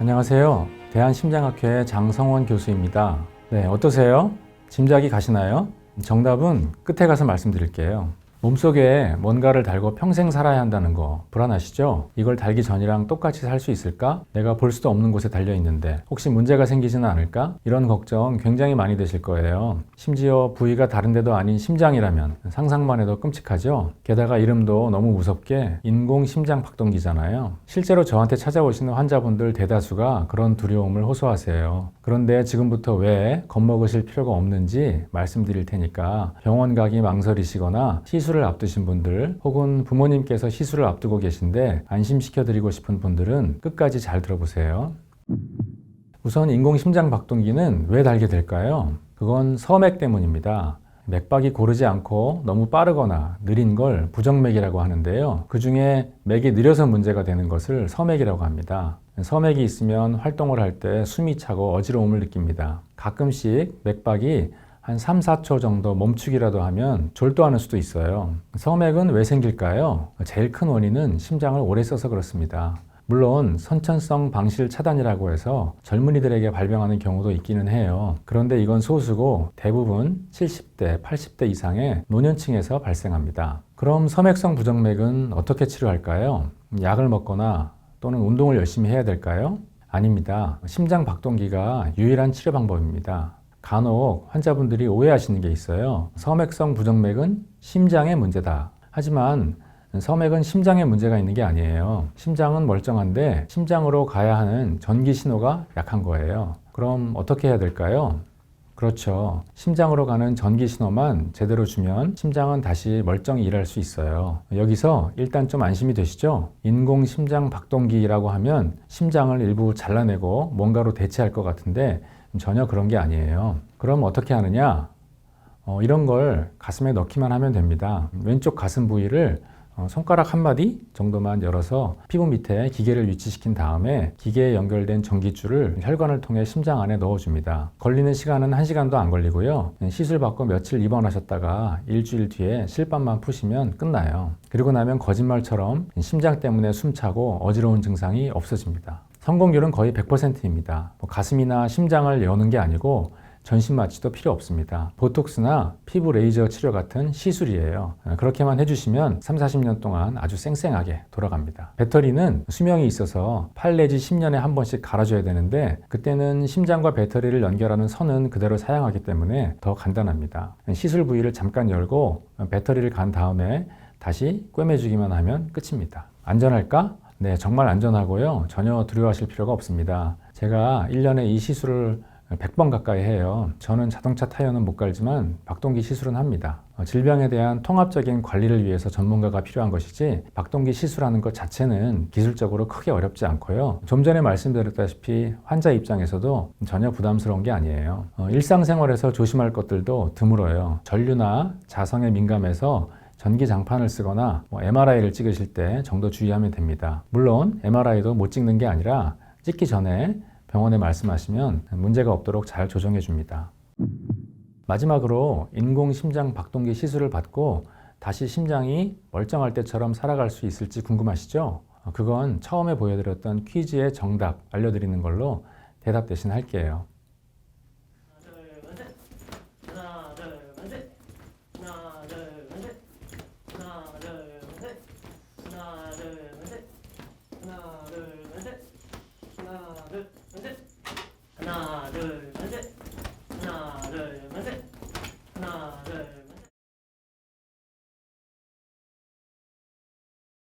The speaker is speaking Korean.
안녕하세요. 대한심장학회 장성원 교수입니다. 네, 어떠세요? 짐작이 가시나요? 정답은 끝에 가서 말씀드릴게요. 몸속에 뭔가를 달고 평생 살아야 한다는 거 불안하시죠? 이걸 달기 전이랑 똑같이 살 수 있을까? 내가 볼 수도 없는 곳에 달려 있는데 혹시 문제가 생기지는 않을까? 이런 걱정 굉장히 많이 되실 거예요. 심지어 부위가 다른 데도 아닌 심장이라면 상상만 해도 끔찍하죠? 게다가 이름도 너무 무섭게 인공심장박동기잖아요. 실제로 저한테 찾아오시는 환자분들 대다수가 그런 두려움을 호소하세요. 그런데 지금부터 왜 겁먹으실 필요가 없는지 말씀드릴 테니까 병원 가기 망설이시거나 시술을 앞두신 분들 혹은 부모님께서 시술을 앞두고 계신데 안심시켜드리고 싶은 분들은 끝까지 잘 들어보세요. 우선 인공심장박동기는 왜 달게 될까요? 그건 서맥 때문입니다. 맥박이 고르지 않고 너무 빠르거나 느린 걸 부정맥이라고 하는데요. 그 중에 맥이 느려서 문제가 되는 것을 서맥이라고 합니다. 서맥이 있으면 활동을 할 때 숨이 차고 어지러움을 느낍니다. 가끔씩 맥박이 한 3, 4초 정도 멈추기라도 하면 졸도하는 수도 있어요. 서맥은 왜 생길까요? 제일 큰 원인은 심장을 오래 써서 그렇습니다. 물론 선천성 방실 차단이라고 해서 젊은이들에게 발병하는 경우도 있기는 해요. 그런데 이건 소수고 대부분 70대, 80대 이상의 노년층에서 발생합니다. 그럼 서맥성 부정맥은 어떻게 치료할까요? 약을 먹거나 또는 운동을 열심히 해야 될까요? 아닙니다. 심장 박동기가 유일한 치료 방법입니다. 간혹 환자분들이 오해하시는 게 있어요. 서맥성 부정맥은 심장의 문제다. 하지만 서맥은 심장에 문제가 있는 게 아니에요. 심장은 멀쩡한데 심장으로 가야 하는 전기 신호가 약한 거예요. 그럼 어떻게 해야 될까요? 그렇죠. 심장으로 가는 전기 신호만 제대로 주면 심장은 다시 멀쩡히 일할 수 있어요. 여기서 일단 좀 안심이 되시죠? 인공심장박동기라고 하면 심장을 일부 잘라내고 뭔가로 대체할 것 같은데 전혀 그런 게 아니에요. 그럼 어떻게 하느냐? 이런 걸 가슴에 넣기만 하면 됩니다. 왼쪽 가슴 부위를 손가락 한 마디 정도만 열어서 피부 밑에 기계를 위치시킨 다음에 기계에 연결된 전기줄을 혈관을 통해 심장 안에 넣어줍니다. 걸리는 시간은 1시간도 안 걸리고요. 시술 받고 며칠 입원하셨다가 일주일 뒤에 실밥만 푸시면 끝나요. 그리고 나면 거짓말처럼 심장 때문에 숨차고 어지러운 증상이 없어집니다. 성공률은 거의 100%입니다. 가슴이나 심장을 여는 게 아니고 전신 마취도 필요 없습니다. 보톡스나 피부 레이저 치료 같은 시술이에요. 그렇게만 해주시면 3, 40년 동안 아주 쌩쌩하게 돌아갑니다. 배터리는 수명이 있어서 8 내지 10년에 한 번씩 갈아줘야 되는데 그때는 심장과 배터리를 연결하는 선은 그대로 사용하기 때문에 더 간단합니다. 시술 부위를 잠깐 열고 배터리를 간 다음에 다시 꿰매주기만 하면 끝입니다. 안전할까? 네, 정말 안전하고요. 전혀 두려워하실 필요가 없습니다. 제가 1년에 이 시술을 100번 가까이 해요. 저는 자동차 타이어는 못 갈지만 박동기 시술은 합니다. 질병에 대한 통합적인 관리를 위해서 전문가가 필요한 것이지 박동기 시술하는 것 자체는 기술적으로 크게 어렵지 않고요. 좀 전에 말씀드렸다시피 환자 입장에서도 전혀 부담스러운 게 아니에요. 일상생활에서 조심할 것들도 드물어요. 전류나 자성에 민감해서 전기장판을 쓰거나 MRI를 찍으실 때 정도 주의하면 됩니다. 물론 MRI도 못 찍는 게 아니라 찍기 전에 병원에 말씀하시면 문제가 없도록 잘 조정해 줍니다. 마지막으로 인공심장 박동기 시술을 받고 다시 심장이 멀쩡할 때처럼 살아갈 수 있을지 궁금하시죠? 그건 처음에 보여드렸던 퀴즈의 정답 알려드리는 걸로 대답 대신 할게요.